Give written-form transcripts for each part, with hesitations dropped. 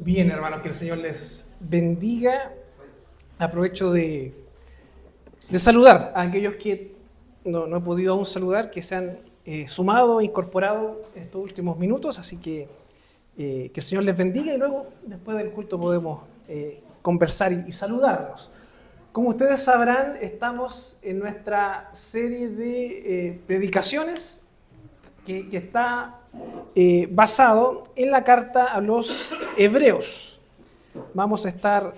Bien, hermanos, que el Señor les bendiga. Aprovecho de saludar a aquellos que no he podido aún saludar, que se han sumado, incorporado en estos últimos minutos, así que el Señor les bendiga y luego, después del culto, podemos conversar y saludarnos. Como ustedes sabrán, estamos en nuestra serie de predicaciones que está basado en la carta a los Hebreos. Vamos a estar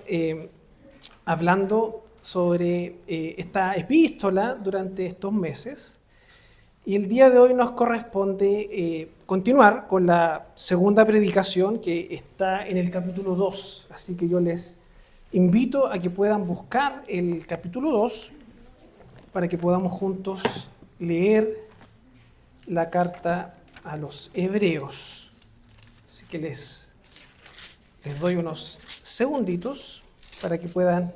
hablando sobre esta epístola durante estos meses y el día de hoy nos corresponde continuar con la segunda predicación que está en el capítulo 2. Así que yo les invito a que puedan buscar el capítulo 2 para que podamos juntos leer la carta a los Hebreos. Así que les doy unos segunditos para que puedan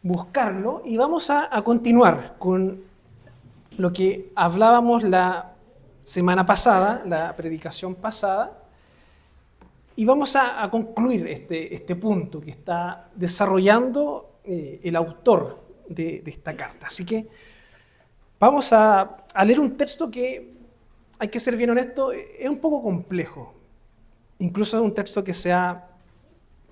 buscarlo y vamos a continuar con lo que hablábamos la semana pasada, la predicación pasada, y vamos a concluir este punto que está desarrollando el autor de esta carta. Así que vamos a leer un texto que, hay que ser bien honesto, es un poco complejo. Incluso es un texto que se ha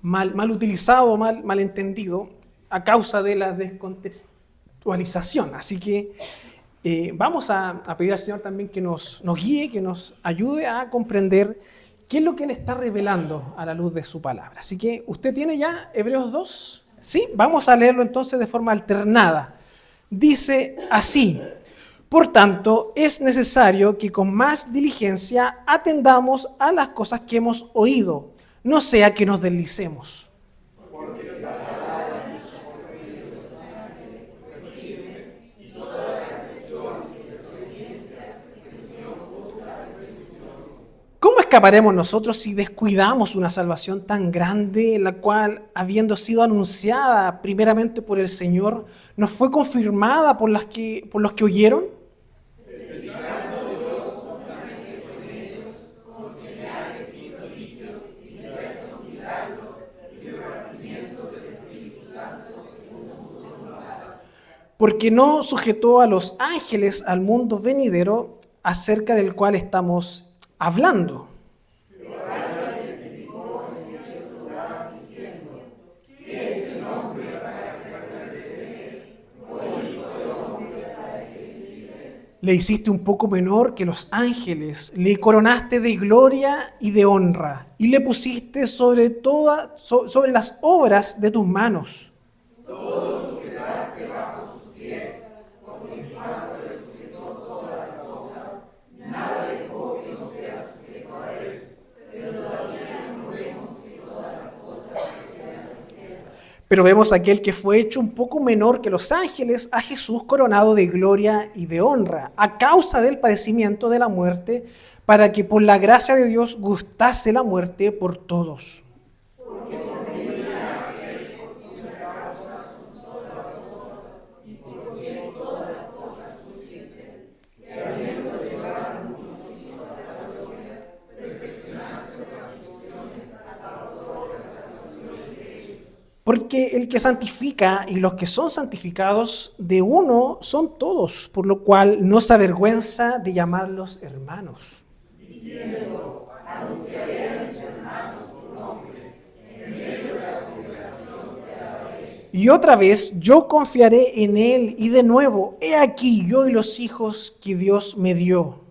mal utilizado, mal entendido, a causa de la descontextualización. Así que vamos a pedir al Señor también que nos guíe, que nos ayude a comprender qué es lo que Él está revelando a la luz de su palabra. Así que, ¿usted tiene ya Hebreos 2? ¿Sí? Vamos a leerlo entonces de forma alternada. Dice así: por tanto, es necesario que con más diligencia atendamos a las cosas que hemos oído, no sea que nos deslicemos. ¿Cómo escaparemos nosotros si descuidamos una salvación tan grande, la cual, habiendo sido anunciada primeramente por el Señor, nos fue confirmada por los que oyeron? Porque no sujetó a los ángeles al mundo venidero acerca del cual estamos hablando. Le hiciste un poco menor que los ángeles, le coronaste de gloria y de honra, y le pusiste sobre las obras de tus manos. Pero vemos a aquel que fue hecho un poco menor que los ángeles, a Jesús coronado de gloria y de honra, a causa del padecimiento de la muerte, para que por la gracia de Dios gustase la muerte por todos. Porque el que santifica y los que son santificados de uno son todos, por lo cual no se avergüenza de llamarlos hermanos. Diciendo, anunciaré a mis hermanos tu nombre, en medio de la congregación te alabaré. Y otra vez, yo confiaré en él, y de nuevo, he aquí yo y los hijos que Dios me dio.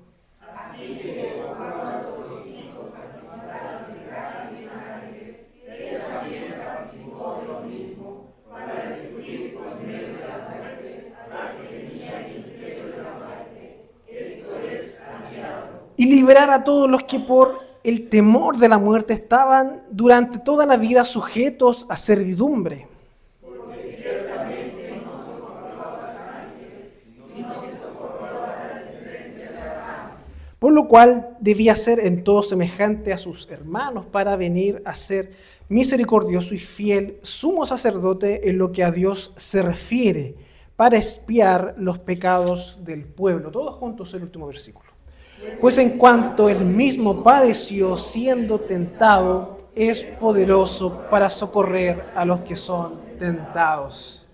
Y librar a todos los que por el temor de la muerte estaban durante toda la vida sujetos a servidumbre. Porque ciertamente no socorrió a los ángeles, sino que socorrió a la descendencia de Abraham. Por lo cual debía ser en todo semejante a sus hermanos para venir a ser misericordioso y fiel sumo sacerdote en lo que a Dios se refiere, para expiar los pecados del pueblo. Todos juntos el último versículo. Pues en cuanto él mismo padeció siendo tentado, es poderoso para socorrer a los que son tentados.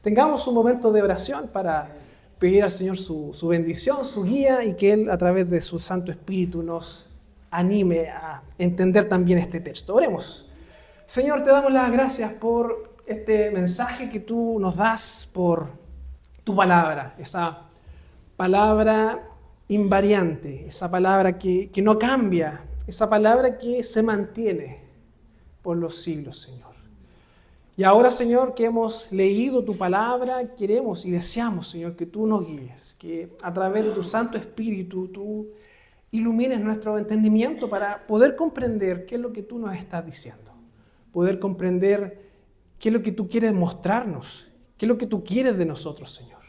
Tengamos un momento de oración para pedir al Señor su bendición, su guía, y que Él, a través de su Santo Espíritu, nos anime a entender también este texto. Oremos. Señor, te damos las gracias por este mensaje que tú nos das, por tu palabra, esa palabra invariante, esa palabra que no cambia, esa palabra que se mantiene por los siglos, Señor. Y ahora, Señor, que hemos leído tu palabra, queremos y deseamos, Señor, que tú nos guíes, que a través de tu Santo Espíritu tú ilumines nuestro entendimiento para poder comprender qué es lo que tú nos estás diciendo, poder comprender qué es lo que tú quieres mostrarnos, qué es lo que tú quieres de nosotros, Señor.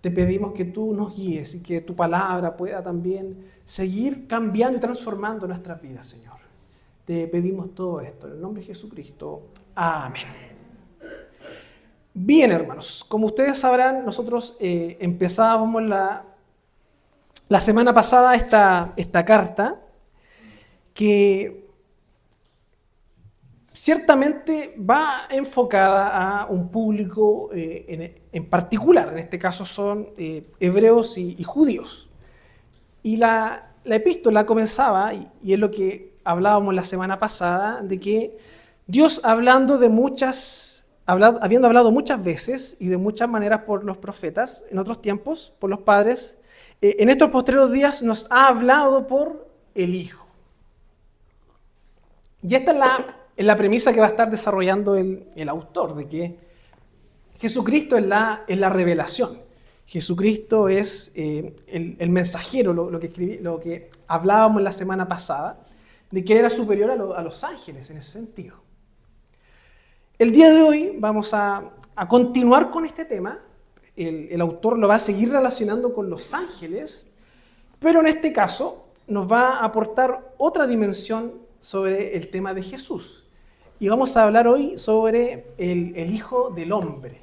Te pedimos que tú nos guíes y que tu palabra pueda también seguir cambiando y transformando nuestras vidas, Señor. Te pedimos todo esto en el nombre de Jesucristo. Amén. Bien, hermanos, como ustedes sabrán, nosotros empezábamos la semana pasada esta carta que ciertamente va enfocada a un público en particular. En este caso son hebreos y judíos. Y la epístola comenzaba, y es lo que hablábamos la semana pasada, de que Dios habiendo hablado muchas veces y de muchas maneras por los profetas, en otros tiempos, por los padres, en estos posteriores días nos ha hablado por el Hijo. Y esta es la premisa que va a estar desarrollando el autor, de que Jesucristo es la revelación. Jesucristo es el mensajero, lo que hablábamos la semana pasada, de que Él era superior a los ángeles en ese sentido. El día de hoy vamos a continuar con este tema. El autor lo va a seguir relacionando con los ángeles, pero en este caso nos va a aportar otra dimensión sobre el tema de Jesús. Y vamos a hablar hoy sobre el Hijo del Hombre.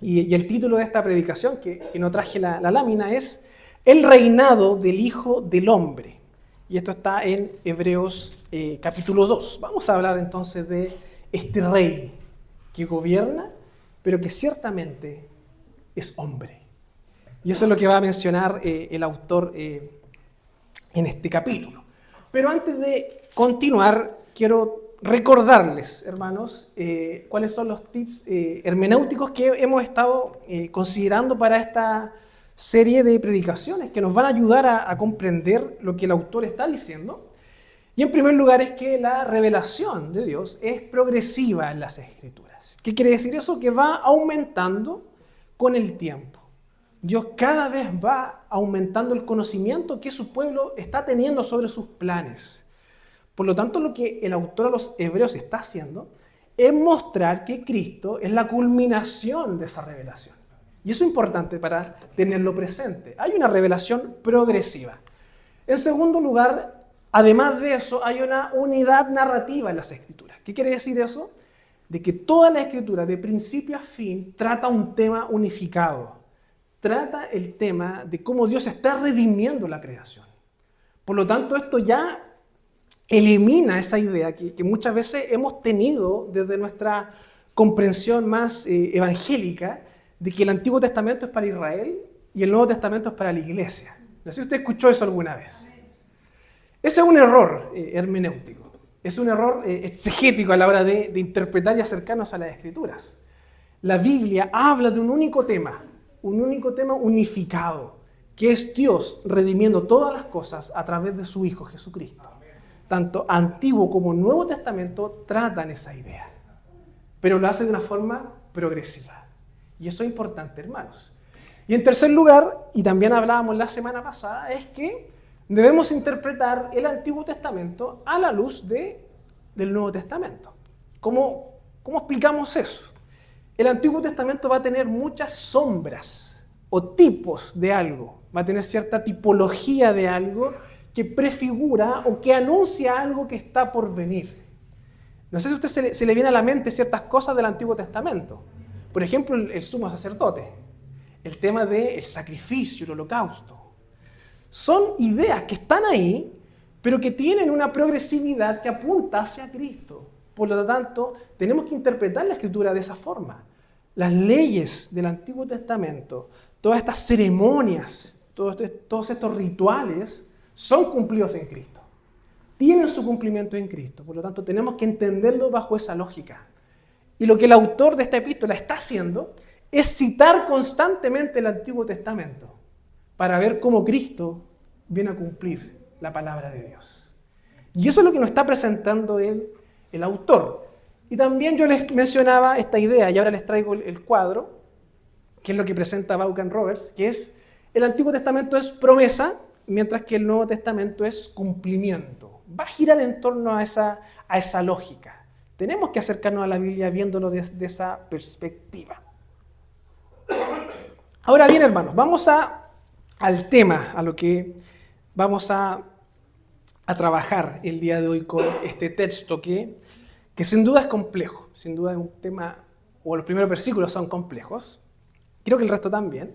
Y el título de esta predicación, que no traje la lámina, es El reinado del Hijo del Hombre. Y esto está en Hebreos capítulo 2. Vamos a hablar entonces de este rey que gobierna, pero que ciertamente es hombre. Y eso es lo que va a mencionar el autor en este capítulo. Pero antes de continuar, quiero recordarles, hermanos, cuáles son los tips hermenéuticos que hemos estado considerando para esta serie de predicaciones que nos van a ayudar a comprender lo que el autor está diciendo. Y en primer lugar es que la revelación de Dios es progresiva en las Escrituras. ¿Qué quiere decir eso? Que va aumentando con el tiempo. Dios cada vez va aumentando el conocimiento que su pueblo está teniendo sobre sus planes. Por lo tanto, lo que el autor a los hebreos está haciendo es mostrar que Cristo es la culminación de esa revelación. Y eso es importante para tenerlo presente. Hay una revelación progresiva. En segundo lugar, además de eso, hay una unidad narrativa en las Escrituras. ¿Qué quiere decir eso? De que toda la Escritura, de principio a fin, trata un tema unificado. Trata el tema de cómo Dios está redimiendo la creación. Por lo tanto, esto ya elimina esa idea que muchas veces hemos tenido desde nuestra comprensión más evangélica, de que el Antiguo Testamento es para Israel y el Nuevo Testamento es para la iglesia. No sé si usted escuchó eso alguna vez. Ese es un error hermenéutico, es un error exegético a la hora de interpretar y acercarnos a las Escrituras. La Biblia habla de un único tema unificado, que es Dios redimiendo todas las cosas a través de su Hijo Jesucristo. Tanto Antiguo como Nuevo Testamento tratan esa idea, pero lo hace de una forma progresiva. Y eso es importante, hermanos. Y en tercer lugar, y también hablábamos la semana pasada, es que debemos interpretar el Antiguo Testamento a la luz del Nuevo Testamento. ¿Cómo explicamos eso? El Antiguo Testamento va a tener muchas sombras o tipos de algo, va a tener cierta tipología de algo que prefigura o que anuncia algo que está por venir. No sé si a usted se le viene a la mente ciertas cosas del Antiguo Testamento. Por ejemplo, el sumo sacerdote, el tema del sacrificio, el holocausto. Son ideas que están ahí, pero que tienen una progresividad que apunta hacia Cristo. Por lo tanto, tenemos que interpretar la Escritura de esa forma. Las leyes del Antiguo Testamento, todas estas ceremonias, todos estos rituales, son cumplidos en Cristo. Tienen su cumplimiento en Cristo. Por lo tanto, tenemos que entenderlo bajo esa lógica. Y lo que el autor de esta epístola está haciendo es citar constantemente el Antiguo Testamento para ver cómo Cristo viene a cumplir la palabra de Dios. Y eso es lo que nos está presentando el autor. Y también yo les mencionaba esta idea, y ahora les traigo el cuadro, que es lo que presenta Vaughan Roberts, que es el Antiguo Testamento es promesa, mientras que el Nuevo Testamento es cumplimiento. Va a girar en torno a esa lógica. Tenemos que acercarnos a la Biblia viéndolo desde esa perspectiva. Ahora bien, hermanos, vamos al tema, a lo que vamos a trabajar el día de hoy con este texto que sin duda es complejo, sin duda es un tema, o los primeros versículos son complejos, creo que el resto también,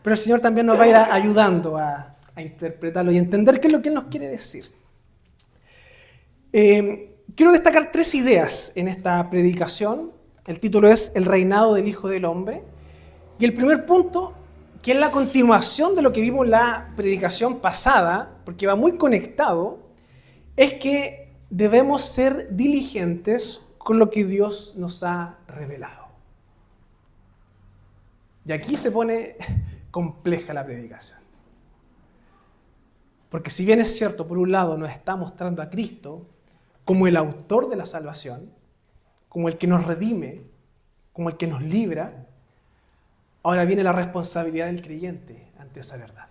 pero el Señor también nos va a ir ayudando a interpretarlo y entender qué es lo que Él nos quiere decir. Quiero destacar 3 ideas en esta predicación. El título es El reinado del Hijo del Hombre, y el primer punto, que es la continuación de lo que vimos en la predicación pasada, porque va muy conectado, es que debemos ser diligentes con lo que Dios nos ha revelado. Y aquí se pone compleja la predicación. Porque si bien es cierto, por un lado nos está mostrando a Cristo como el autor de la salvación, como el que nos redime, como el que nos libra, ahora viene la responsabilidad del creyente ante esa verdad.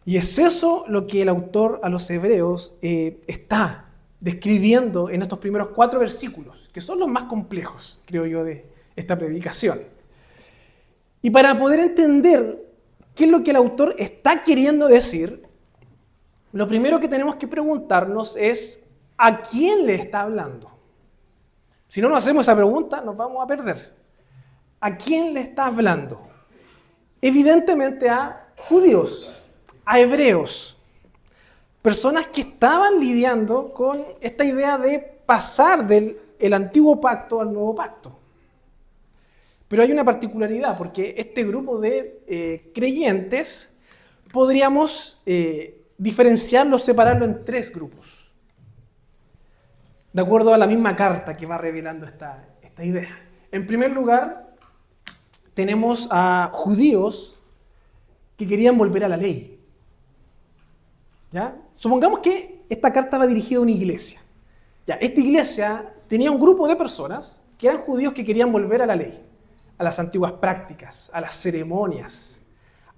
Y es eso lo que el autor a los hebreos está describiendo en estos primeros 4 versículos, que son los más complejos, creo yo, de esta predicación. Y para poder entender qué es lo que el autor está queriendo decir, lo primero que tenemos que preguntarnos es ¿a quién le está hablando? Si no nos hacemos esa pregunta, nos vamos a perder. ¿A quién le está hablando? Evidentemente a judíos, a hebreos, personas que estaban lidiando con esta idea de pasar del antiguo pacto al nuevo pacto. Pero hay una particularidad, porque este grupo de creyentes podríamos diferenciarlo, separarlo en 3 grupos, de acuerdo a la misma carta que va revelando esta idea. En primer lugar, tenemos a judíos que querían volver a la ley. ¿Ya? Supongamos que esta carta va dirigida a una iglesia. Ya, esta iglesia tenía un grupo de personas que eran judíos que querían volver a la ley, a las antiguas prácticas, a las ceremonias,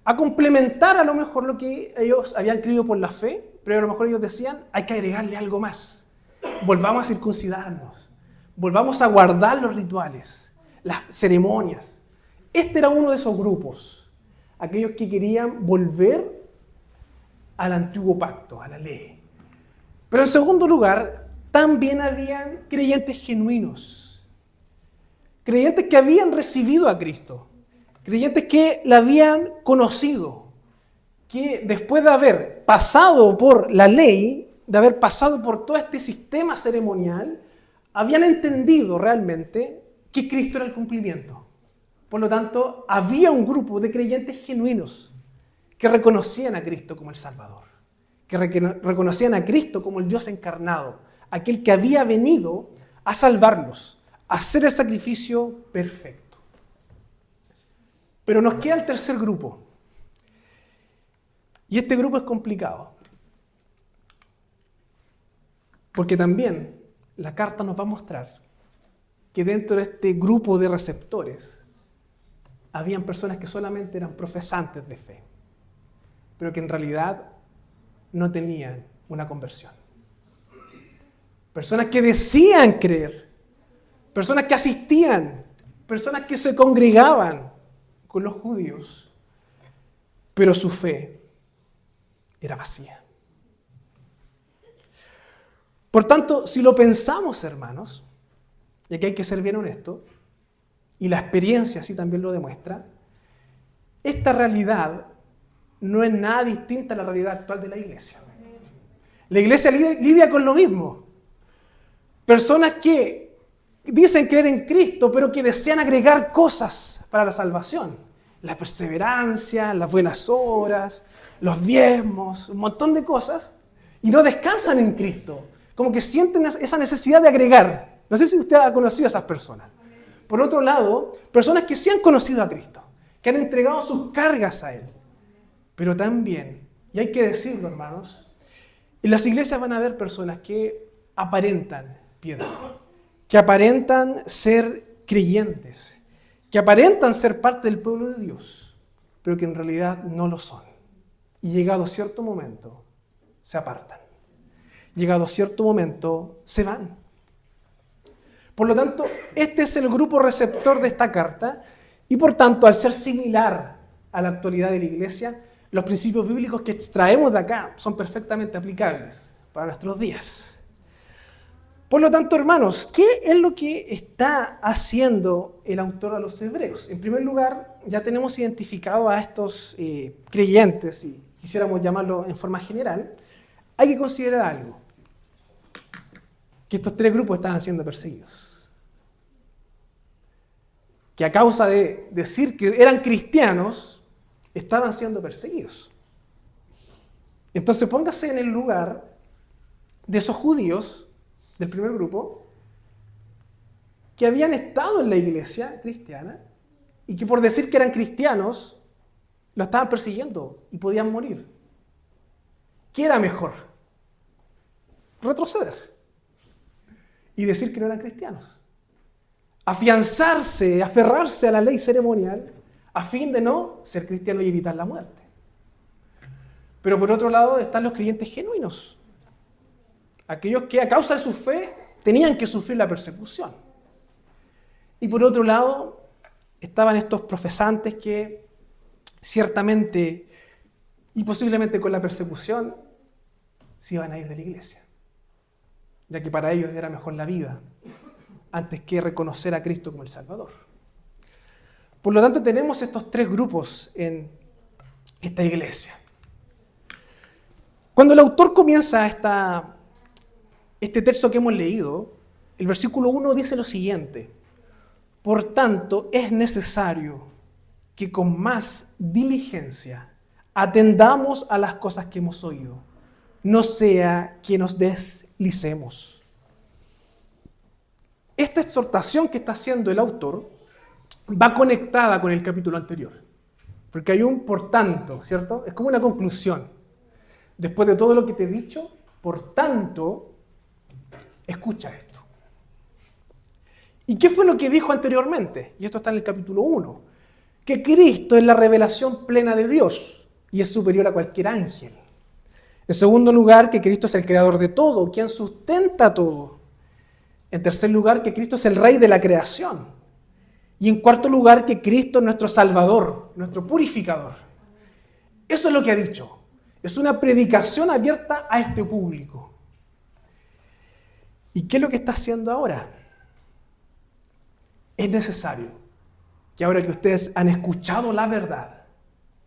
a complementar a lo mejor lo que ellos habían creído por la fe, pero a lo mejor ellos decían, hay que agregarle algo más. Volvamos a circuncidarnos, volvamos a guardar los rituales, las ceremonias. Este era uno de esos grupos, aquellos que querían volver al antiguo pacto, a la ley. Pero en segundo lugar, también habían creyentes genuinos, creyentes que habían recibido a Cristo, creyentes que la habían conocido, que después de haber pasado por la ley, de haber pasado por todo este sistema ceremonial, habían entendido realmente que Cristo era el cumplimiento. Por lo tanto, había un grupo de creyentes genuinos que reconocían a Cristo como el Salvador, que reconocían a Cristo como el Dios encarnado, aquel que había venido a salvarlos, a hacer el sacrificio perfecto. Pero nos queda el tercer grupo. Y este grupo es complicado. Porque también la carta nos va a mostrar que dentro de este grupo de receptores habían personas que solamente eran profesantes de fe, pero que en realidad no tenían una conversión. Personas que decían creer, personas que asistían, personas que se congregaban con los judíos, pero su fe era vacía. Por tanto, si lo pensamos, hermanos, y aquí hay que ser bien honesto, y la experiencia así también lo demuestra, esta realidad no es nada distinta a la realidad actual de la iglesia. La iglesia lidia con lo mismo. Personas que dicen creer en Cristo, pero que desean agregar cosas para la salvación. La perseverancia, las buenas obras, los diezmos, un montón de cosas, y no descansan en Cristo. Como que sienten esa necesidad de agregar. No sé si usted ha conocido a esas personas. Por otro lado, personas que sí han conocido a Cristo, que han entregado sus cargas a Él. Pero también, y hay que decirlo, hermanos, en las iglesias van a haber personas que aparentan piedad, que aparentan ser creyentes, que aparentan ser parte del pueblo de Dios, pero que en realidad no lo son. Y llegado cierto momento, se apartan. Llegado cierto momento, se van. Por lo tanto, este es el grupo receptor de esta carta, y por tanto, al ser similar a la actualidad de la iglesia, los principios bíblicos que extraemos de acá son perfectamente aplicables para nuestros días. Por lo tanto, hermanos, ¿qué es lo que está haciendo el autor a los hebreos? En primer lugar, ya tenemos identificado a estos creyentes, si quisiéramos llamarlo en forma general. Hay que considerar algo, que estos tres grupos estaban siendo perseguidos. Que a causa de decir que eran cristianos, estaban siendo perseguidos. Entonces póngase en el lugar de esos judíos del primer grupo que habían estado en la iglesia cristiana y que por decir que eran cristianos lo estaban persiguiendo y podían morir. ¿Qué era mejor? Retroceder y decir que no eran cristianos. Afianzarse, aferrarse a la ley ceremonial a fin de no ser cristiano y evitar la muerte. Pero por otro lado están los creyentes genuinos, aquellos que a causa de su fe tenían que sufrir la persecución. Y por otro lado estaban estos profesantes que ciertamente y posiblemente con la persecución se iban a ir de la iglesia, ya que para ellos era mejor la vida antes que reconocer a Cristo como el Salvador. Por lo tanto, tenemos estos tres grupos en esta iglesia. Cuando el autor comienza este texto que hemos leído, el versículo 1 dice lo siguiente: por tanto, es necesario que con más diligencia atendamos a las cosas que hemos oído, no sea que nos deslicemos. Esta exhortación que está haciendo el autor va conectada con el capítulo anterior, porque hay un por tanto, ¿cierto? Es como una conclusión. Después de todo lo que te he dicho, por tanto, escucha esto. ¿Y qué fue lo que dijo anteriormente? Y esto está en el capítulo 1. Que Cristo es la revelación plena de Dios y es superior a cualquier ángel. En segundo lugar, que Cristo es el creador de todo, quien sustenta todo. En tercer lugar, que Cristo es el rey de la creación. Y en cuarto lugar, que Cristo es nuestro Salvador, nuestro purificador. Eso es lo que ha dicho. Es una predicación abierta a este público. ¿Y qué es lo que está haciendo ahora? Es necesario que ahora que ustedes han escuchado la verdad,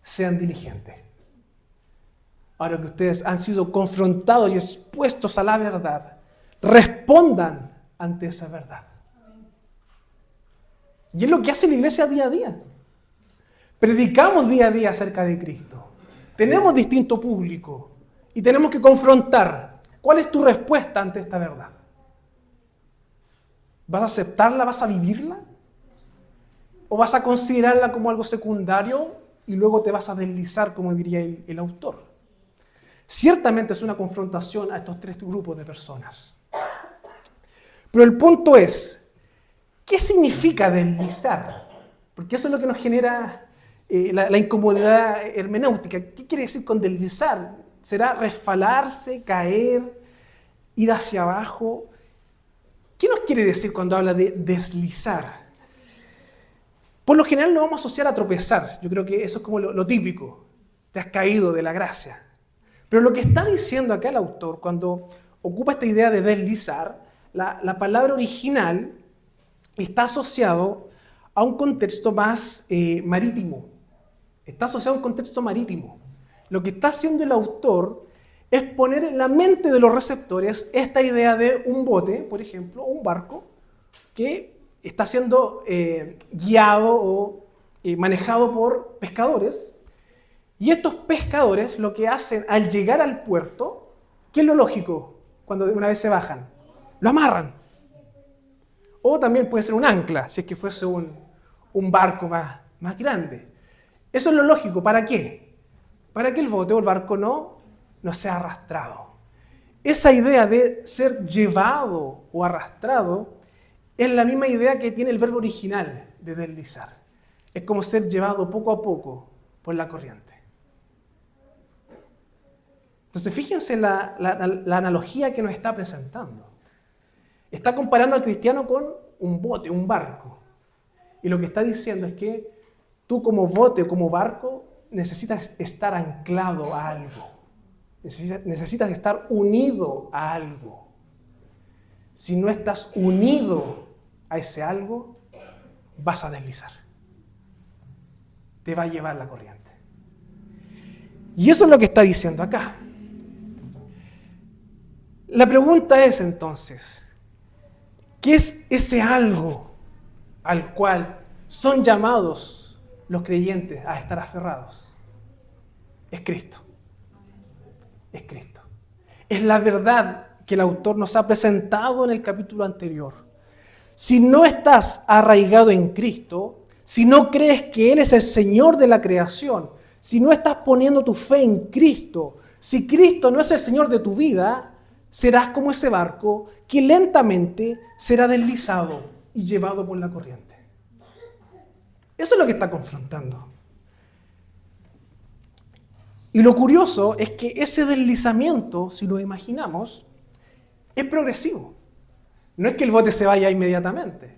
sean diligentes. Ahora que ustedes han sido confrontados y expuestos a la verdad, respondan ante esa verdad. Y es lo que hace la iglesia día a día. Predicamos día a día acerca de Cristo. Tenemos distinto público y tenemos que confrontar. ¿Cuál es tu respuesta ante esta verdad? ¿Vas a aceptarla? ¿Vas a vivirla? ¿O vas a considerarla como algo secundario y luego te vas a deslizar, como diría el autor? Ciertamente es una confrontación a estos tres grupos de personas. Pero el punto es, ¿qué significa deslizar? Porque eso es lo que nos genera la incomodidad hermenéutica. ¿Qué quiere decir con deslizar? ¿Será resbalarse, caer, ir hacia abajo? ¿Qué nos quiere decir cuando habla de deslizar? Por lo general lo vamos a asociar a tropezar. Yo creo que eso es como lo típico. Te has caído de la gracia. Pero lo que está diciendo acá el autor, cuando ocupa esta idea de deslizar, la palabra original está asociado a un contexto más marítimo. Está asociado a un contexto marítimo. Lo que está haciendo el autor es poner en la mente de los receptores esta idea de un bote, por ejemplo, o un barco, que está siendo guiado o manejado por pescadores. Y estos pescadores lo que hacen al llegar al puerto, ¿qué es lo lógico cuando una vez se bajan? Lo amarran. O también puede ser un ancla, si es que fuese un barco más grande. Eso es lo lógico. ¿Para qué? Para que el bote o el barco no sea arrastrado. Esa idea de ser llevado o arrastrado es la misma idea que tiene el verbo original de deslizar. Es como ser llevado poco a poco por la corriente. Entonces fíjense la analogía que nos está presentando. Está comparando al cristiano con un bote, un barco. Y lo que está diciendo es que tú como bote o como barco necesitas estar anclado a algo. Necesitas estar unido a algo. Si no estás unido a ese algo, vas a deslizar. Te va a llevar la corriente. Y eso es lo que está diciendo acá. La pregunta es entonces, ¿qué es ese algo al cual son llamados los creyentes a estar aferrados? Es Cristo. Es Cristo. Es la verdad que el autor nos ha presentado en el capítulo anterior. Si no estás arraigado en Cristo, si no crees que Él es el Señor de la creación, si no estás poniendo tu fe en Cristo, si Cristo no es el Señor de tu vida, serás como ese barco que lentamente será deslizado y llevado por la corriente. Eso es lo que está confrontando. Y lo curioso es que ese deslizamiento, si lo imaginamos, es progresivo. No es que el bote se vaya inmediatamente,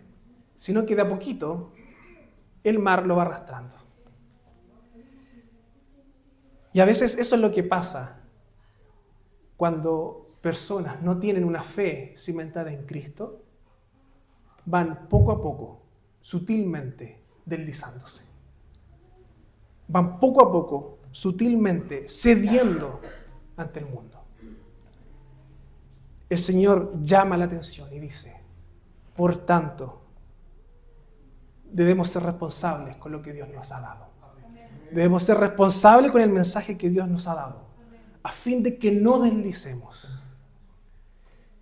sino que de a poquito el mar lo va arrastrando. Y a veces eso es lo que pasa cuando personas no tienen una fe cimentada en Cristo, van poco a poco, sutilmente, deslizándose. Van poco a poco, sutilmente, cediendo ante el mundo. El Señor llama la atención y dice, por tanto, debemos ser responsables con lo que Dios nos ha dado. Debemos ser responsables con el mensaje que Dios nos ha dado, a fin de que no deslicemos,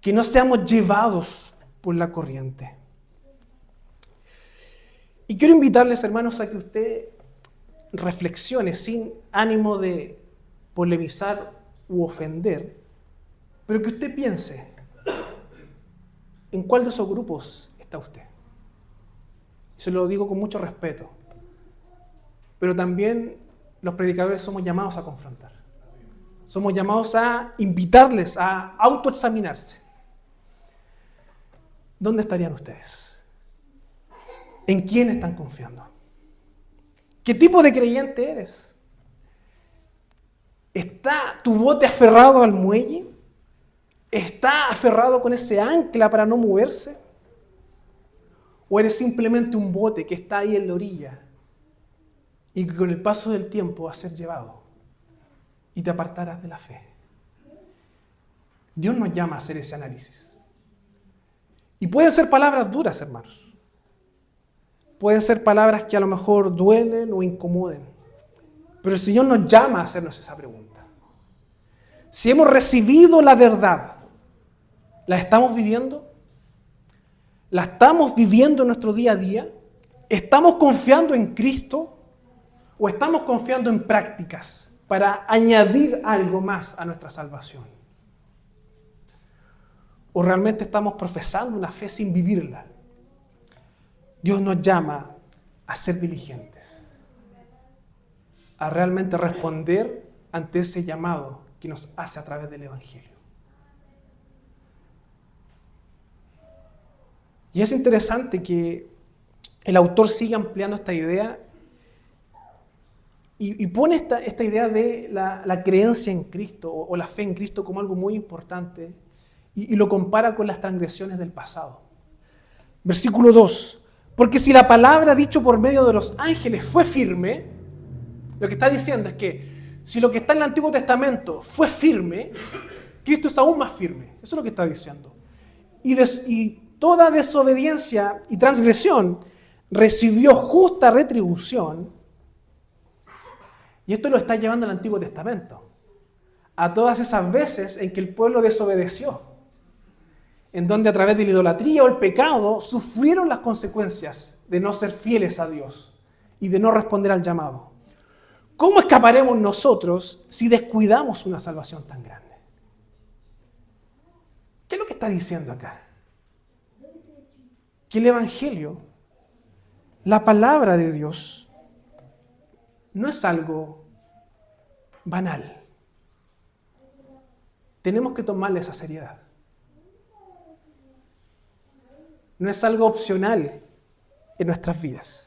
que no seamos llevados por la corriente. Y quiero invitarles, hermanos, a que usted reflexione sin ánimo de polemizar u ofender, pero que usted piense en cuál de esos grupos está usted. Y se lo digo con mucho respeto, pero también los predicadores somos llamados a confrontar. Somos llamados a invitarles a autoexaminarse. ¿Dónde estarían ustedes? ¿En quién están confiando? ¿Qué tipo de creyente eres? ¿Está tu bote aferrado al muelle? ¿Está aferrado con ese ancla para no moverse? ¿O eres simplemente un bote que está ahí en la orilla y que con el paso del tiempo va a ser llevado y te apartarás de la fe? Dios nos llama a hacer ese análisis. Y pueden ser palabras duras, hermanos. Pueden ser palabras que a lo mejor duelen o incomoden. Pero el Señor nos llama a hacernos esa pregunta. Si hemos recibido la verdad, ¿la estamos viviendo? ¿La estamos viviendo en nuestro día a día? ¿Estamos confiando en Cristo? ¿O estamos confiando en prácticas para añadir algo más a nuestra salvación? ¿O realmente estamos profesando una fe sin vivirla? Dios nos llama a ser diligentes, a realmente responder ante ese llamado que nos hace a través del Evangelio. Y es interesante que el autor siga ampliando esta idea y pone esta idea de la creencia en Cristo o la fe en Cristo como algo muy importante y lo compara con las transgresiones del pasado. Versículo 2. Porque si la palabra dicha por medio de los ángeles fue firme, lo que está diciendo es que Si lo que está en el Antiguo Testamento fue firme, Cristo es aún más firme. Eso es lo que está diciendo. Y toda desobediencia y transgresión recibió justa retribución. Y esto lo está llevando al Antiguo Testamento. A todas esas veces en que el pueblo desobedeció. En donde a través de la idolatría o el pecado sufrieron las consecuencias de no ser fieles a Dios y de no responder al llamado. ¿Cómo escaparemos nosotros si descuidamos una salvación tan grande? ¿Qué es lo que está diciendo acá? Que el Evangelio, la palabra de Dios, no es algo banal. Tenemos que tomarle esa seriedad. No es algo opcional en nuestras vidas.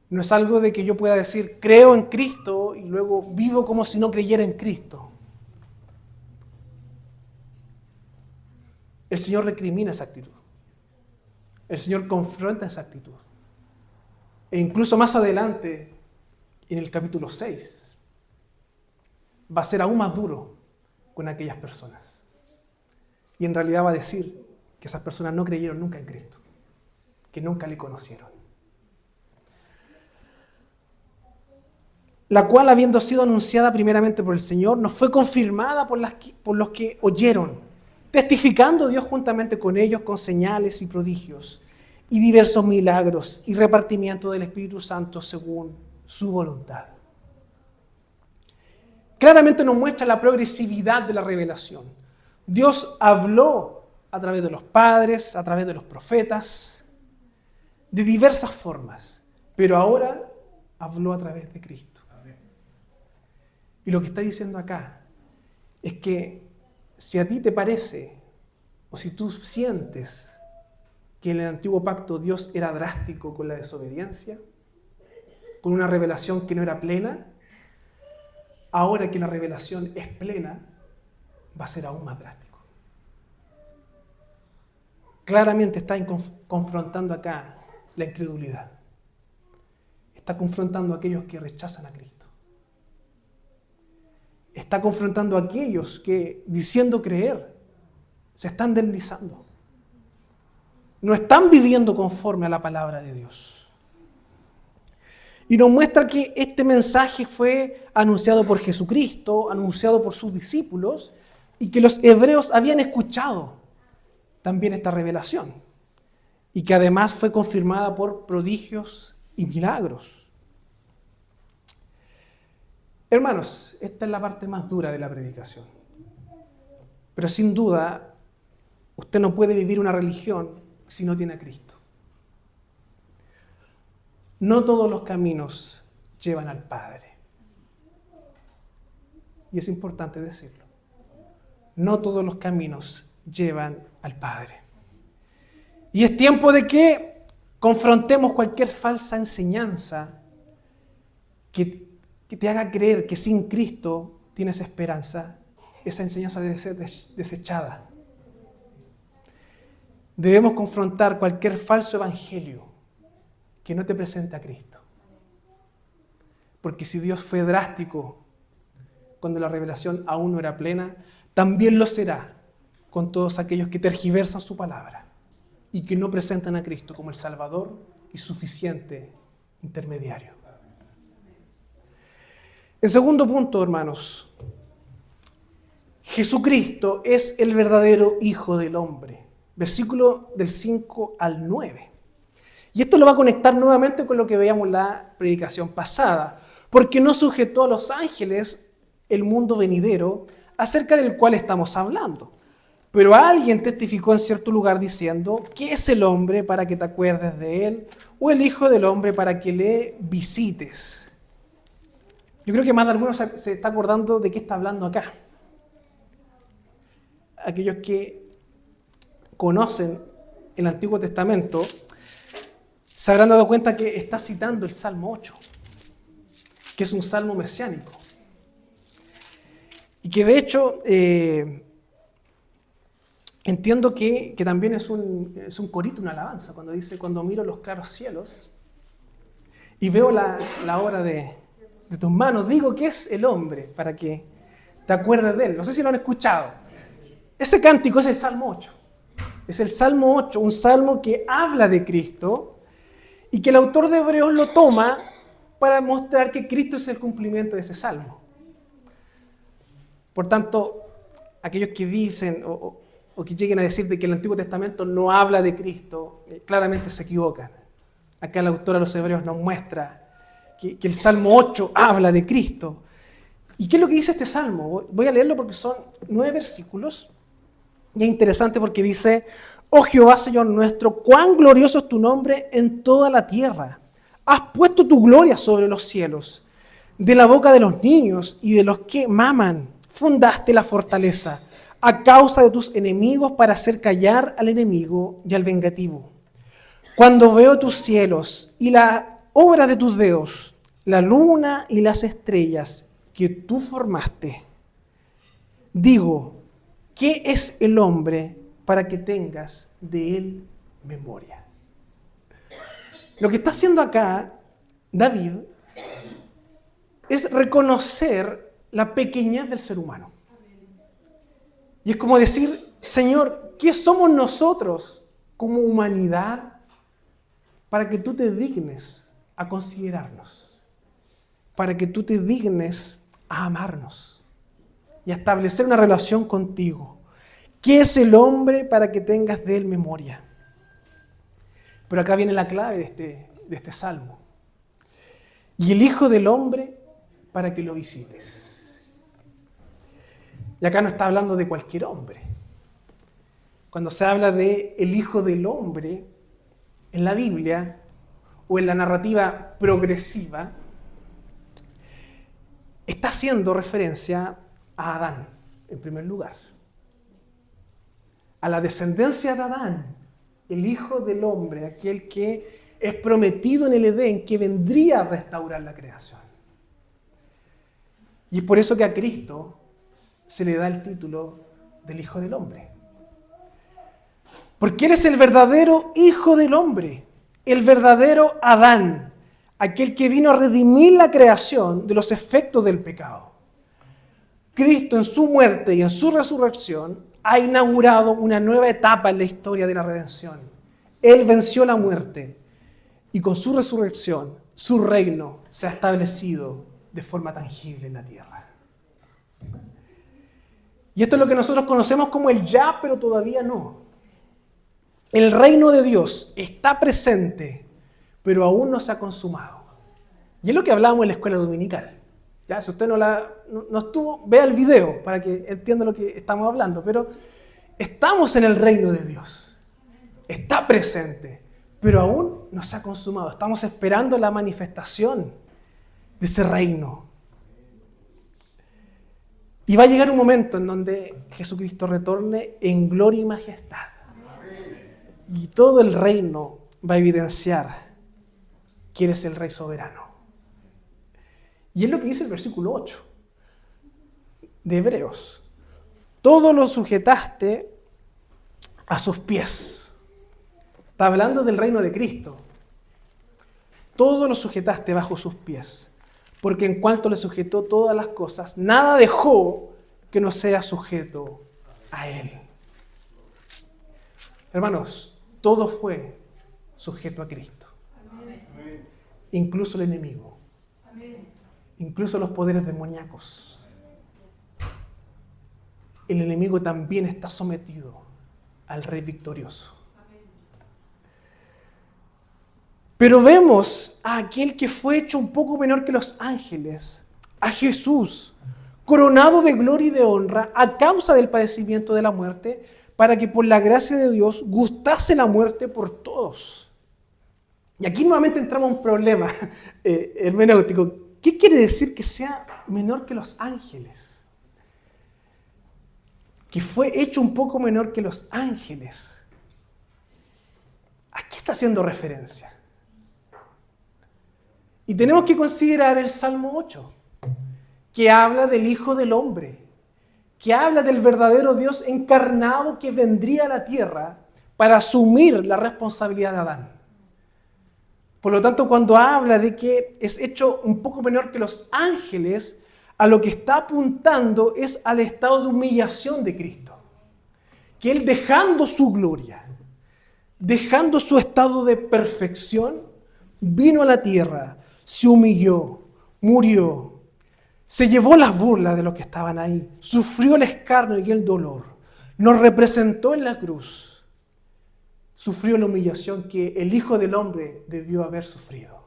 No es algo de que yo pueda decir, creo en Cristo y luego vivo como si no creyera en Cristo. El Señor recrimina esa actitud. El Señor confronta esa actitud. E incluso más adelante, en el capítulo 6, va a ser aún más duro con aquellas personas. Y en realidad va a decir que esas personas no creyeron nunca en Cristo, que nunca le conocieron. La cual, habiendo sido anunciada primeramente por el Señor, nos fue confirmada por los que oyeron, testificando Dios juntamente con ellos con señales y prodigios, y diversos milagros y repartimiento del Espíritu Santo según su voluntad. Claramente nos muestra la progresividad de la revelación. Dios habló a través de los padres, a través de los profetas, de diversas formas, pero ahora habló a través de Cristo. Y lo que está diciendo acá es que si a ti te parece, o si tú sientes que en el antiguo pacto Dios era drástico con la desobediencia, con una revelación que no era plena, ahora que la revelación es plena, va a ser aún más drástico. Claramente está confrontando acá la incredulidad. Está confrontando a aquellos que rechazan a Cristo. Está confrontando a aquellos que, diciendo creer, se están deslizando. No están viviendo conforme a la palabra de Dios. Y nos muestra que este mensaje fue anunciado por Jesucristo, anunciado por sus discípulos, y que los hebreos habían escuchado también esta revelación. Y que además fue confirmada por prodigios y milagros. Hermanos, esta es la parte más dura de la predicación. Pero sin duda, usted no puede vivir una religión si no tiene a Cristo. No todos los caminos llevan al Padre. Y es importante decirlo. No todos los caminos llevan al Padre. Y es tiempo de que confrontemos cualquier falsa enseñanza que te haga creer que sin Cristo tienes esperanza. Esa enseñanza debe ser desechada. Debemos confrontar cualquier falso evangelio que no te presente a Cristo. Porque si Dios fue drástico cuando la revelación aún no era plena, también lo será con todos aquellos que tergiversan su palabra y que no presentan a Cristo como el Salvador y suficiente intermediario. En segundo punto, hermanos, Jesucristo es el verdadero Hijo del Hombre. Versículo del 5 al 9. Y esto lo va a conectar nuevamente con lo que veíamos en la predicación pasada, porque no sujetó a los ángeles el mundo venidero acerca del cual estamos hablando. Pero alguien testificó en cierto lugar diciendo, ¿qué es el hombre para que te acuerdes de él? ¿O el Hijo del Hombre para que le visites? Yo creo que más de algunos se está acordando de qué está hablando acá. Aquellos que conocen el Antiguo Testamento se habrán dado cuenta que está citando el Salmo 8, que es un salmo mesiánico. Y que de hecho entiendo que también es un corito, una alabanza, cuando dice, cuando miro los claros cielos y veo la obra de de tus manos digo que es el hombre, para que te acuerdes de él. No sé si lo han escuchado. Ese cántico es el Salmo 8. Es el Salmo 8, un salmo que habla de Cristo y que el autor de Hebreos lo toma para mostrar que Cristo es el cumplimiento de ese salmo. Por tanto, aquellos que dicen o que lleguen a decir de que el Antiguo Testamento no habla de Cristo, claramente se equivocan. Acá el autor a los Hebreos nos muestra que el Salmo 8 habla de Cristo. ¿Y qué es lo que dice este salmo? Voy a leerlo porque son 9 versículos. Y es interesante porque dice: oh Jehová, Señor nuestro, cuán glorioso es tu nombre en toda la tierra. Has puesto tu gloria sobre los cielos. De la boca de los niños y de los que maman, fundaste la fortaleza a causa de tus enemigos para hacer callar al enemigo y al vengativo. Cuando veo tus cielos y la obra de tus dedos, la luna y las estrellas que tú formaste, digo, ¿qué es el hombre para que tengas de él memoria? Lo que está haciendo acá David es reconocer la pequeñez del ser humano. Y es como decir: Señor, ¿qué somos nosotros como humanidad para que tú te dignes a considerarnos? Para que tú te dignes a amarnos y a establecer una relación contigo. ¿Qué es el hombre para que tengas de él memoria? Pero acá viene la clave de este salmo. Y el Hijo del Hombre para que lo visites. Y acá no está hablando de cualquier hombre. Cuando se habla de el Hijo del Hombre en la Biblia o en la narrativa progresiva, está haciendo referencia a Adán, en primer lugar. A la descendencia de Adán, el Hijo del Hombre, aquel que es prometido en el Edén, que vendría a restaurar la creación. Y es por eso que a Cristo se le da el título del Hijo del Hombre. Porque Él es el verdadero Hijo del Hombre, el verdadero Adán, aquel que vino a redimir la creación de los efectos del pecado. Cristo en su muerte y en su resurrección ha inaugurado una nueva etapa en la historia de la redención. Él venció la muerte y con su resurrección, su reino se ha establecido de forma tangible en la tierra. Y esto es lo que nosotros conocemos como el ya, pero todavía no. El reino de Dios está presente, pero aún no se ha consumado. Y es lo que hablábamos en la escuela dominical. Ya, si usted no estuvo, vea el video para que entienda lo que estamos hablando. Pero estamos en el reino de Dios. Está presente, pero aún no se ha consumado. Estamos esperando la manifestación de ese reino. Y va a llegar un momento en donde Jesucristo retorne en gloria y majestad. Y todo el reino va a evidenciar que Él es el Rey soberano. Y es lo que dice el versículo 8 de Hebreos. Todo lo sujetaste a sus pies. Está hablando del reino de Cristo. Todo lo sujetaste bajo sus pies. Porque en cuanto le sujetó todas las cosas, nada dejó que no sea sujeto a Él. Hermanos, todo fue sujeto a Cristo. Amén. Incluso el enemigo. Amén. Incluso los poderes demoníacos. El enemigo también está sometido al Rey victorioso. Amén. Pero vemos a aquel que fue hecho un poco menor que los ángeles, a Jesús, coronado de gloria y de honra a causa del padecimiento de la muerte, para que por la gracia de Dios gustase la muerte por todos. Y aquí nuevamente entramos a un problema hermenéutico. ¿Qué quiere decir que sea menor que los ángeles? Que fue hecho un poco menor que los ángeles. ¿A qué está haciendo referencia? Y tenemos que considerar el Salmo 8, que habla del Hijo del Hombre, que habla del verdadero Dios encarnado que vendría a la tierra para asumir la responsabilidad de Adán. Por lo tanto, cuando habla de que es hecho un poco menor que los ángeles, a lo que está apuntando es al estado de humillación de Cristo. Que Él, dejando su gloria, dejando su estado de perfección, vino a la tierra, se humilló, murió, se llevó las burlas de los que estaban ahí, sufrió el escarnio y el dolor, nos representó en la cruz, sufrió la humillación que el Hijo del Hombre debió haber sufrido.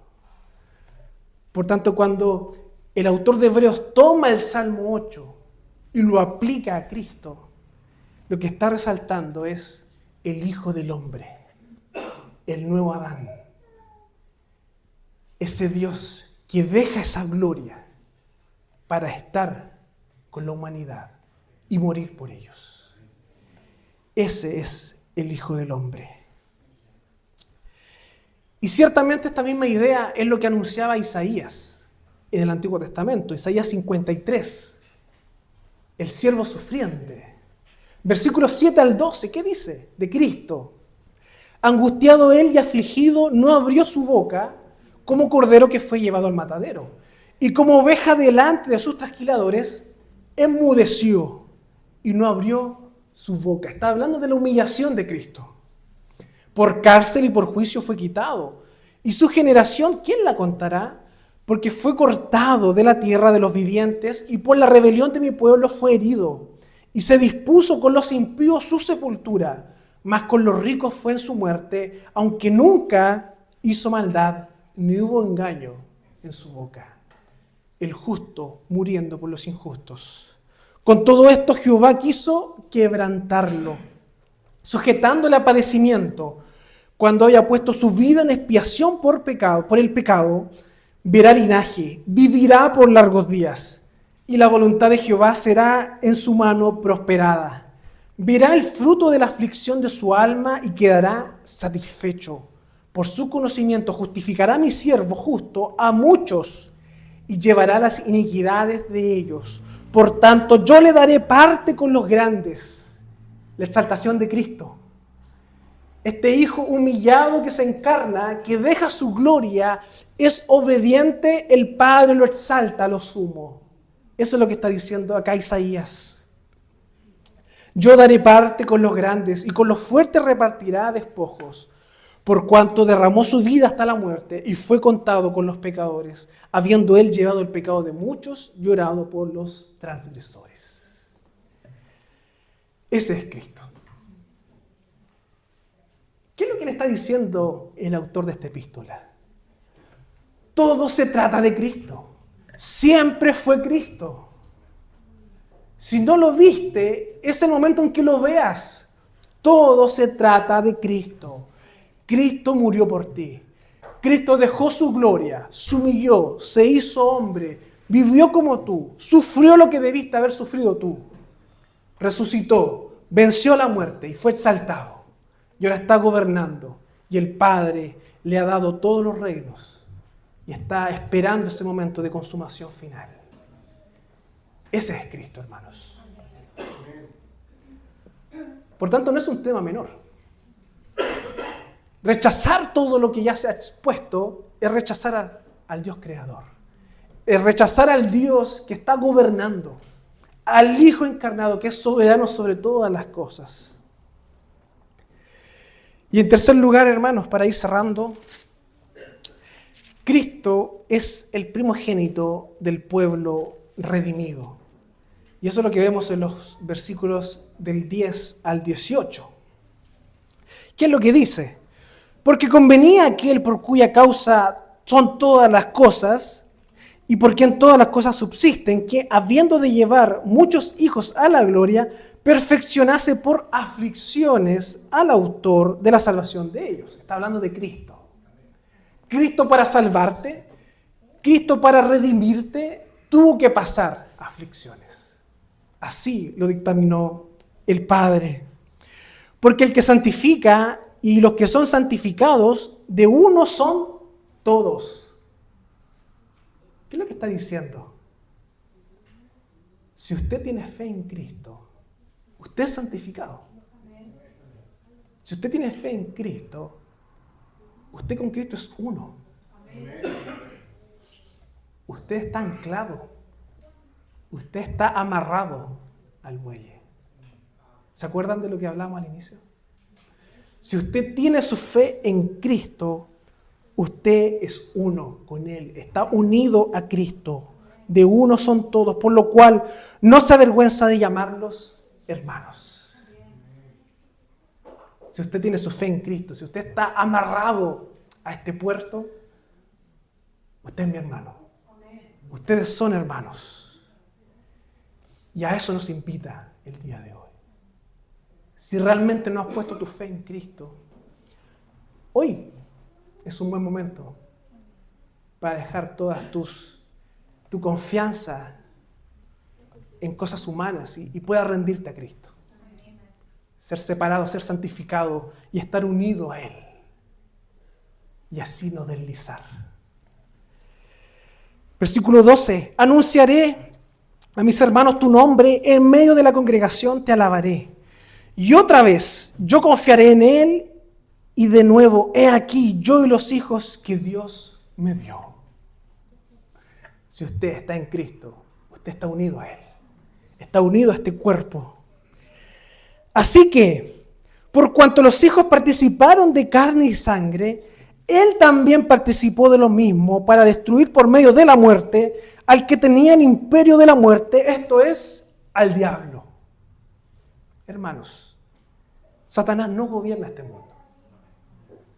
Por tanto, cuando el autor de Hebreos toma el Salmo 8 y lo aplica a Cristo, lo que está resaltando es el Hijo del Hombre, el nuevo Adán. Ese Dios que deja esa gloria para estar con la humanidad y morir por ellos. Ese es el Hijo del Hombre. Y ciertamente esta misma idea es lo que anunciaba Isaías en el Antiguo Testamento, Isaías 53, el siervo sufriente. Versículos 7 al 12, ¿qué dice? De Cristo. Angustiado él y afligido, no abrió su boca, como cordero que fue llevado al matadero. Y como oveja delante de sus trasquiladores, enmudeció y no abrió su boca. Está hablando de la humillación de Cristo. Por cárcel y por juicio fue quitado. Y su generación, ¿quién la contará? Porque fue cortado de la tierra de los vivientes y por la rebelión de mi pueblo fue herido. Y se dispuso con los impíos su sepultura, mas con los ricos fue en su muerte, aunque nunca hizo maldad, ni hubo engaño en su boca. El justo muriendo por los injustos. Con todo esto Jehová quiso quebrantarlo, sujetándole a padecimiento. Cuando haya puesto su vida en expiación por el pecado, verá linaje, vivirá por largos días, y la voluntad de Jehová será en su mano prosperada. Verá el fruto de la aflicción de su alma y quedará satisfecho. Por su conocimiento justificará a mi siervo justo a muchos y llevará las iniquidades de ellos. Por tanto, yo le daré parte con los grandes. La exaltación de Cristo. Este Hijo humillado que se encarna, que deja su gloria, es obediente, el Padre lo exalta a lo sumo. Eso es lo que está diciendo acá Isaías. Yo daré parte con los grandes y con los fuertes repartirá despojos, por cuanto derramó su vida hasta la muerte y fue contado con los pecadores, habiendo él llevado el pecado de muchos, llorado por los transgresores. Ese es Cristo. ¿Qué es lo que le está diciendo el autor de esta epístola? Todo se trata de Cristo. Siempre fue Cristo. Si no lo viste, es el momento en que lo veas. Todo se trata de Cristo. Cristo murió por ti. Cristo dejó su gloria, se humilló, se hizo hombre, vivió como tú, sufrió lo que debiste haber sufrido tú. Resucitó, venció la muerte y fue exaltado. Y ahora está gobernando. Y el Padre le ha dado todos los reinos. Y está esperando ese momento de consumación final. Ese es Cristo, hermanos. Por tanto, no es un tema menor. Rechazar todo lo que ya se ha expuesto es rechazar al Dios creador. Es rechazar al Dios que está gobernando. Al Hijo encarnado que es soberano sobre todas las cosas. Y en tercer lugar, hermanos, para ir cerrando, Cristo es el primogénito del pueblo redimido. Y eso es lo que vemos en los versículos del 10 al 18. ¿Qué es lo que dice? Porque convenía aquel por cuya causa son todas las cosas, y por quien todas las cosas subsisten, que habiendo de llevar muchos hijos a la gloria, perfeccionase por aflicciones al autor de la salvación de ellos. Está hablando de Cristo. Cristo para salvarte, Cristo para redimirte, tuvo que pasar aflicciones. Así lo dictaminó el Padre. Porque el que santifica y los que son santificados, de uno son todos. ¿Qué es lo que está diciendo? Si usted tiene fe en Cristo, usted es santificado. Si usted tiene fe en Cristo, usted con Cristo es uno. Usted está anclado. Usted está amarrado al muelle. ¿Se acuerdan de lo que hablamos al inicio? Si usted tiene su fe en Cristo, usted es uno con Él. Está unido a Cristo. De uno son todos, por lo cual no se avergüenza de llamarlos hermanos. Si usted tiene su fe en Cristo, si usted está amarrado a este puerto, usted es mi hermano. Ustedes son hermanos. Y a eso nos invita el día de hoy. Si realmente no has puesto tu fe en Cristo, hoy es un buen momento para dejar todas tu confianza en cosas humanas y puedas rendirte a Cristo. Ser separado, ser santificado y estar unido a Él. Y así no deslizar. Versículo 12. Anunciaré a mis hermanos tu nombre, en medio de la congregación te alabaré. Y otra vez yo confiaré en Él y de nuevo, he aquí yo y los hijos que Dios me dio. Si usted está en Cristo, usted está unido a Él. Está unido a este cuerpo. Así que, por cuanto los hijos participaron de carne y sangre, Él también participó de lo mismo para destruir por medio de la muerte al que tenía el imperio de la muerte, esto es, al diablo. Hermanos, Satanás no gobierna este mundo.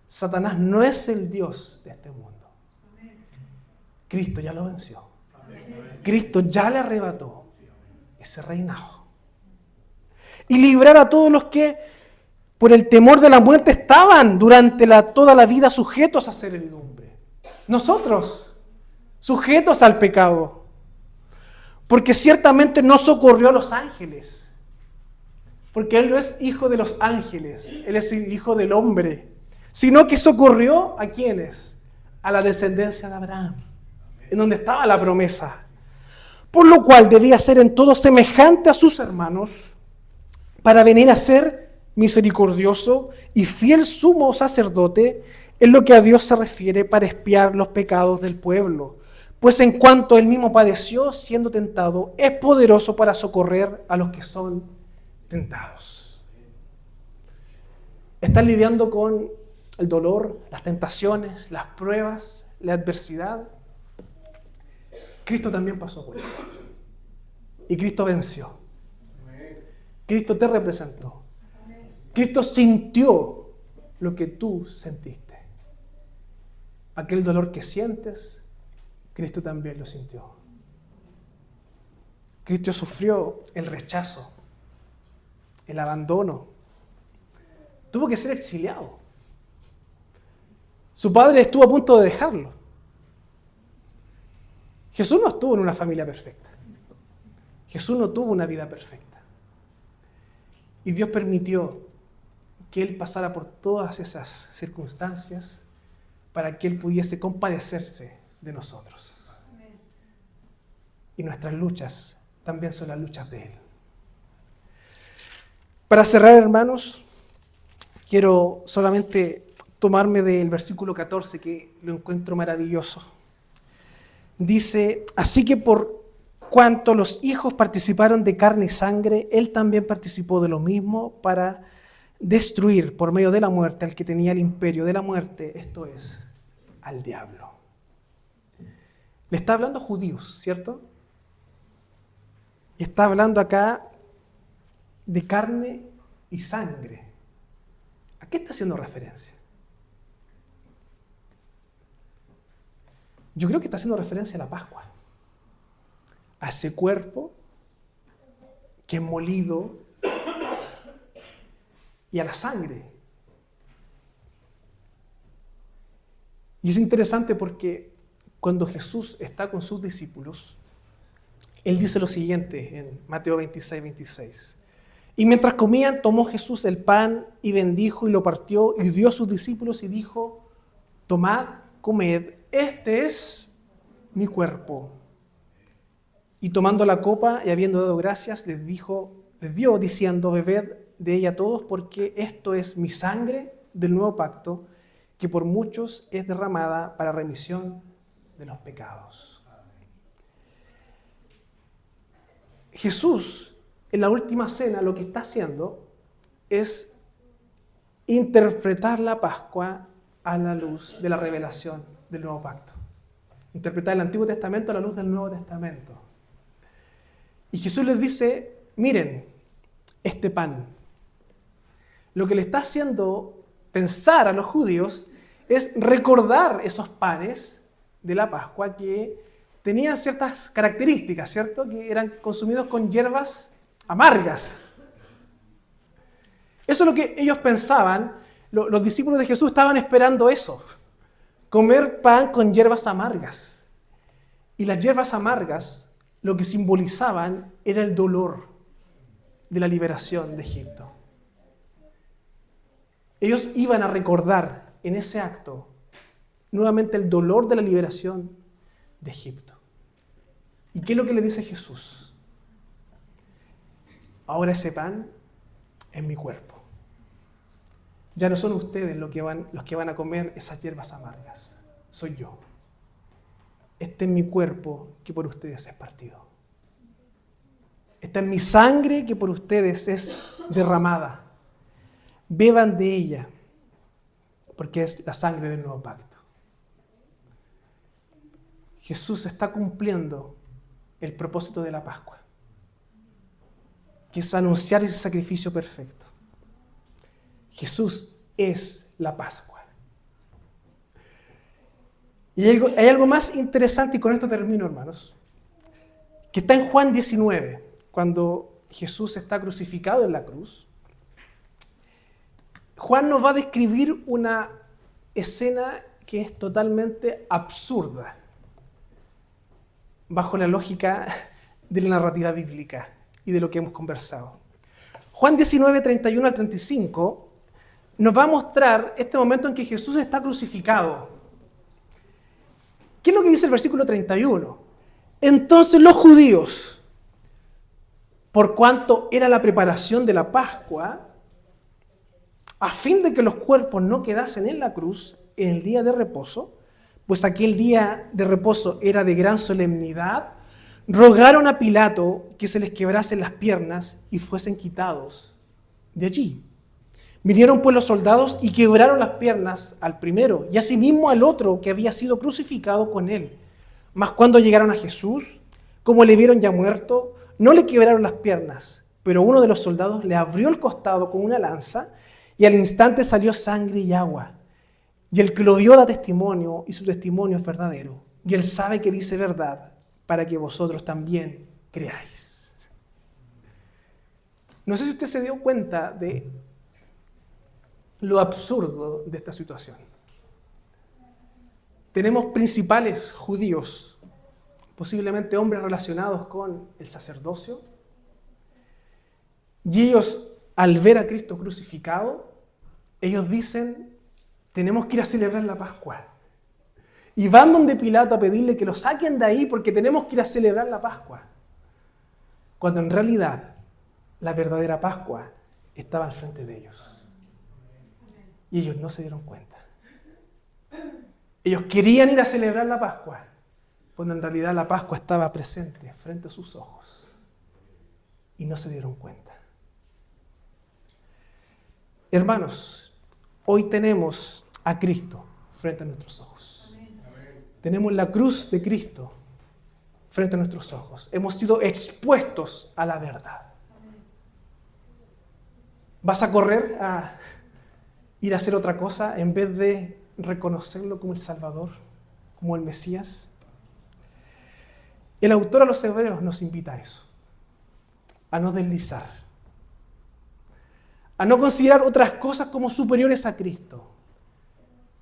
Satanás no es el Dios de este mundo. Cristo ya lo venció. Cristo ya le arrebató ese reinado. Y librar a todos los que por el temor de la muerte estaban durante toda la vida sujetos a servidumbre. Nosotros, sujetos al pecado. Porque ciertamente no socorrió a los ángeles. Porque Él no es hijo de los ángeles. Él es el hijo del hombre. Sino que socorrió a ¿quiénes? A la descendencia de Abraham. En donde estaba la promesa. Por lo cual debía ser en todo semejante a sus hermanos para venir a ser misericordioso y fiel sumo sacerdote en lo que a Dios se refiere para expiar los pecados del pueblo. Pues en cuanto Él mismo padeció siendo tentado, es poderoso para socorrer a los que son tentados. ¿Están lidiando con el dolor, las tentaciones, las pruebas, la adversidad? Cristo también pasó por eso. Y Cristo venció. Cristo te representó. Cristo sintió lo que tú sentiste. Aquel dolor que sientes, Cristo también lo sintió. Cristo sufrió el rechazo, el abandono. Tuvo que ser exiliado. Su padre estuvo a punto de dejarlo. Jesús no estuvo en una familia perfecta. Jesús no tuvo una vida perfecta. Y Dios permitió que Él pasara por todas esas circunstancias para que Él pudiese compadecerse de nosotros. Y nuestras luchas también son las luchas de Él. Para cerrar, hermanos, quiero solamente tomarme del versículo 14, que lo encuentro maravilloso. Dice, así que por cuanto los hijos participaron de carne y sangre, Él también participó de lo mismo para destruir por medio de la muerte al que tenía el imperio de la muerte, esto es, al diablo. Le está hablando a judíos, ¿cierto? Y está hablando acá de carne y sangre. ¿A qué está haciendo referencia? Yo creo que está haciendo referencia a la Pascua. A ese cuerpo que es molido y a la sangre. Y es interesante porque cuando Jesús está con sus discípulos, Él dice lo siguiente en Mateo 26, 26. Y mientras comían, tomó Jesús el pan y bendijo y lo partió y dio a sus discípulos y dijo, tomad, comed, este es mi cuerpo. Y tomando la copa y habiendo dado gracias, les dio diciendo, bebed de ella todos, porque esto es mi sangre del nuevo pacto, que por muchos es derramada para remisión de los pecados. Jesús, en la última cena, lo que está haciendo es interpretar la Pascua a la luz de la revelación del Nuevo Pacto. Interpretar el Antiguo Testamento a la luz del Nuevo Testamento. Y Jesús les dice, miren, este pan. Lo que le está haciendo pensar a los judíos es recordar esos panes de la Pascua que tenían ciertas características, ¿cierto? Que eran consumidos con hierbas amargas. Eso es lo que ellos pensaban. Los discípulos de Jesús estaban esperando eso. Comer pan con hierbas amargas. Y las hierbas amargas lo que simbolizaban era el dolor de la liberación de Egipto. Ellos iban a recordar en ese acto nuevamente el dolor de la liberación de Egipto. ¿Y qué es lo que le dice Jesús? Ahora ese pan es mi cuerpo. Ya no son ustedes los que van a comer esas hierbas amargas. Soy yo. Este es mi cuerpo que por ustedes es partido. Esta es mi sangre que por ustedes es derramada. Beban de ella, porque es la sangre del nuevo pacto. Jesús está cumpliendo el propósito de la Pascua, que es anunciar ese sacrificio perfecto. Jesús es la Pascua. Y hay algo más interesante, y con esto termino, hermanos, que está en Juan 19, cuando Jesús está crucificado en la cruz. Juan nos va a describir una escena que es totalmente absurda, bajo la lógica de la narrativa bíblica y de lo que hemos conversado. Juan 19, 31 al 35, nos va a mostrar este momento en que Jesús está crucificado. ¿Qué es lo que dice el versículo 31? Entonces los judíos, por cuanto era la preparación de la Pascua, a fin de que los cuerpos no quedasen en la cruz en el día de reposo, pues aquel día de reposo era de gran solemnidad, rogaron a Pilato que se les quebrasen las piernas y fuesen quitados de allí. Vinieron pues los soldados y quebraron las piernas al primero y asimismo al otro que había sido crucificado con él. Mas cuando llegaron a Jesús, como le vieron ya muerto, no le quebraron las piernas, pero uno de los soldados le abrió el costado con una lanza y al instante salió sangre y agua. Y el que lo vio da testimonio y su testimonio es verdadero. Y él sabe que dice verdad para que vosotros también creáis. No sé si usted se dio cuenta de lo absurdo de esta situación. Tenemos principales judíos, posiblemente hombres relacionados con el sacerdocio, y ellos, al ver a Cristo crucificado, ellos dicen, tenemos que ir a celebrar la Pascua. Y van donde Pilato a pedirle que lo saquen de ahí porque tenemos que ir a celebrar la Pascua. Cuando en realidad la verdadera Pascua estaba al frente de ellos. Y ellos no se dieron cuenta. Ellos querían ir a celebrar la Pascua, cuando en realidad la Pascua estaba presente frente a sus ojos. Y no se dieron cuenta. Hermanos, hoy tenemos a Cristo frente a nuestros ojos. Amén. Tenemos la cruz de Cristo frente a nuestros ojos. Hemos sido expuestos a la verdad. Amén. ¿Vas a correr a ir a hacer otra cosa en vez de reconocerlo como el Salvador, como el Mesías? El autor a los Hebreos nos invita a eso, a no deslizar, a no considerar otras cosas como superiores a Cristo,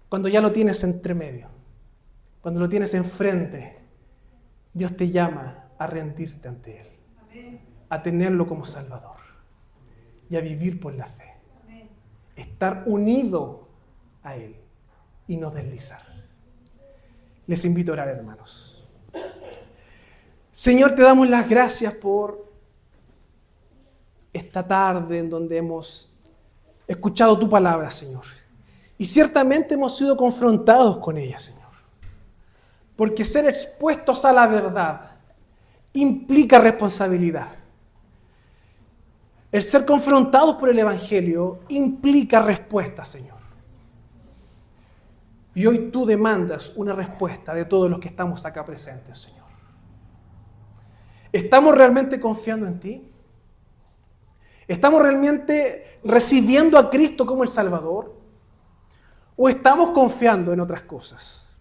cuando ya lo tienes entre medio, cuando lo tienes enfrente. Dios te llama a rendirte ante Él, amén, a tenerlo como Salvador y a vivir por la fe, amén, estar unido a Él y no deslizar. Les invito a orar, hermanos. Señor, te damos las gracias por esta tarde en donde hemos escuchado tu palabra, Señor. Y ciertamente hemos sido confrontados con ella, Señor. Porque ser expuestos a la verdad implica responsabilidad. El ser confrontados por el Evangelio implica respuesta, Señor. Y hoy tú demandas una respuesta de todos los que estamos acá presentes, Señor. ¿Estamos realmente confiando en ti? ¿Estamos realmente recibiendo a Cristo como el Salvador? ¿O estamos confiando en otras cosas?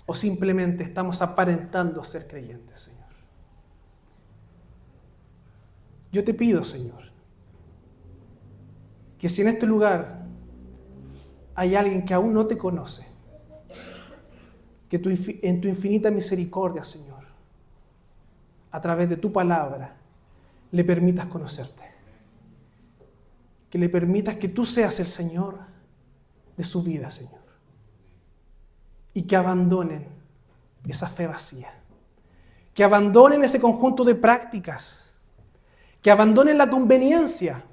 ¿O simplemente estamos aparentando ser creyentes, Señor? Yo te pido, Señor, que si en este lugar hay alguien que aún no te conoce, que en tu infinita misericordia, Señor, a través de tu palabra, le permitas conocerte. Que le permitas que tú seas el Señor de su vida, Señor. Y que abandonen esa fe vacía. Que abandonen ese conjunto de prácticas. Que abandonen la conveniencia.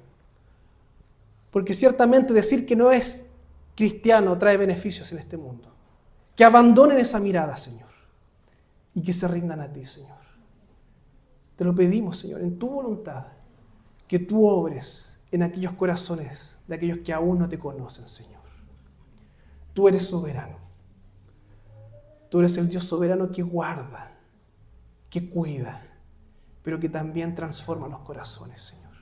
Porque ciertamente decir que no es cristiano trae beneficios en este mundo. Que abandonen esa mirada, Señor. Y que se rindan a ti, Señor. Te lo pedimos, Señor, en tu voluntad. Que tú obres en aquellos corazones de aquellos que aún no te conocen, Señor. Tú eres soberano. Tú eres el Dios soberano que guarda, que cuida, pero que también transforma los corazones, Señor.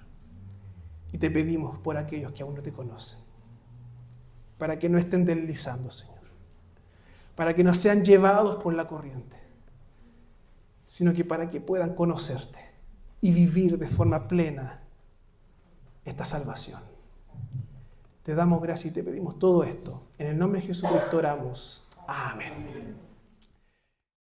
Y te pedimos por aquellos que aún no te conocen, para que no estén deslizando, Señor, para que no sean llevados por la corriente, sino que para que puedan conocerte y vivir de forma plena esta salvación. Te damos gracias y te pedimos todo esto. En el nombre de Jesucristo oramos. Amén.